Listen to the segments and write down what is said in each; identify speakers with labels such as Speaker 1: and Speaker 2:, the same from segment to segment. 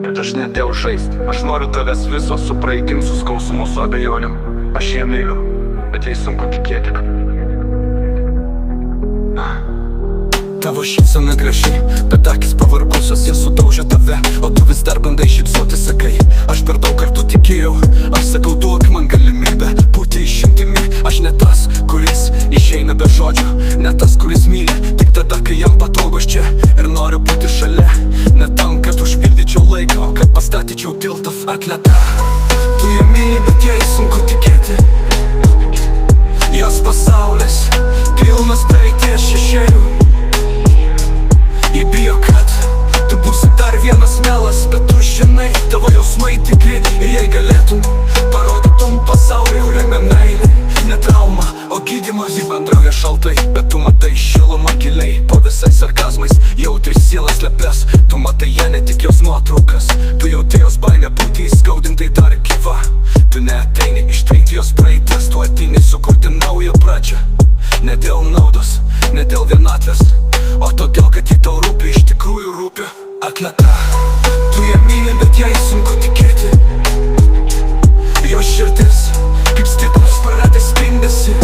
Speaker 1: Bet aš neatėjau žaist, aš noriu tavęs viso su praeitim, su skausmu, su abejonėm. Aš ją myliu, bet jai sunku tikėti. Tavo šypsena graži, bet akis pavargusios, jie sudaužė tave, o tu vis dar bandai šypsoti, sakai. Aš per daug kartų tikėjau, aš sakau, duok man galimybę būti išimtimi. Aš ne tas, kuris išeina be žodžių, ne tas, kuris myli tik tada, kai jam patogu. Aš čia ir noriu būti šalia, ne tam, kad užpildyčiau laiką, o kad pastatyčiau tiltą. Atleta, tu ją myli, bet jai sunku tikėti. Jos pasaulis pilnas praeities šešėlių. Jie bijo, kad tu būsi dar vienas melas, bet tu žinai, tavo jausmai tikri. Ir jei galėtum, parodytum pasauliui, kuriame meilė ne trauma, o gydymas. Ji bendrauja šaltai, bet tu matai šilumą giliai. Po visais sarkazmais jautri sielas lepes. Tu matai ją, ne tik jos nuotraukas. Tu jauti jos baimę būti įskaudintai dar gyva. Tu neateini ištreikti jos praeities, tu ateini sukurti naują pradžią. Ne dėl naudos, ne dėl vienatvės, o todėl, kad ji tau rūpi, iš tikrųjų rūpi. Atleta, tu ją myli, bet jai sunku tikėti. Jos širdis, kaip stiprus praradęs spindesi,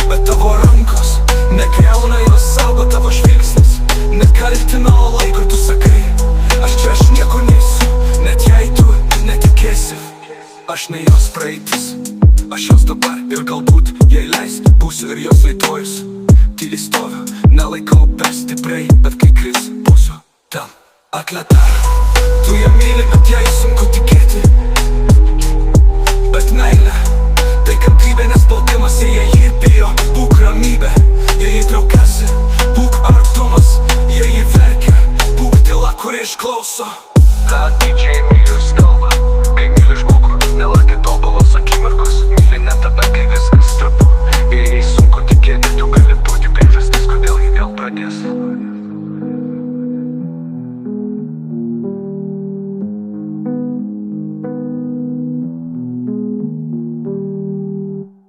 Speaker 1: bet tavo rankos negriauna, jos saugo tavo žvilgsnis. Nekaltina, o laiko tu sakai, aš čia, aš nieko nesu, net jei tu netikėsi. Aš ne jos praeitis, aš jos dabar ir galbūt, jei leis, būsiu ir jos rytojus. Tyliai stoviu, nelaikau per stipriai, bet kai kris, būsiu ten. Atleta, tu ją myli, bet jai sunku tikėti. Bet ne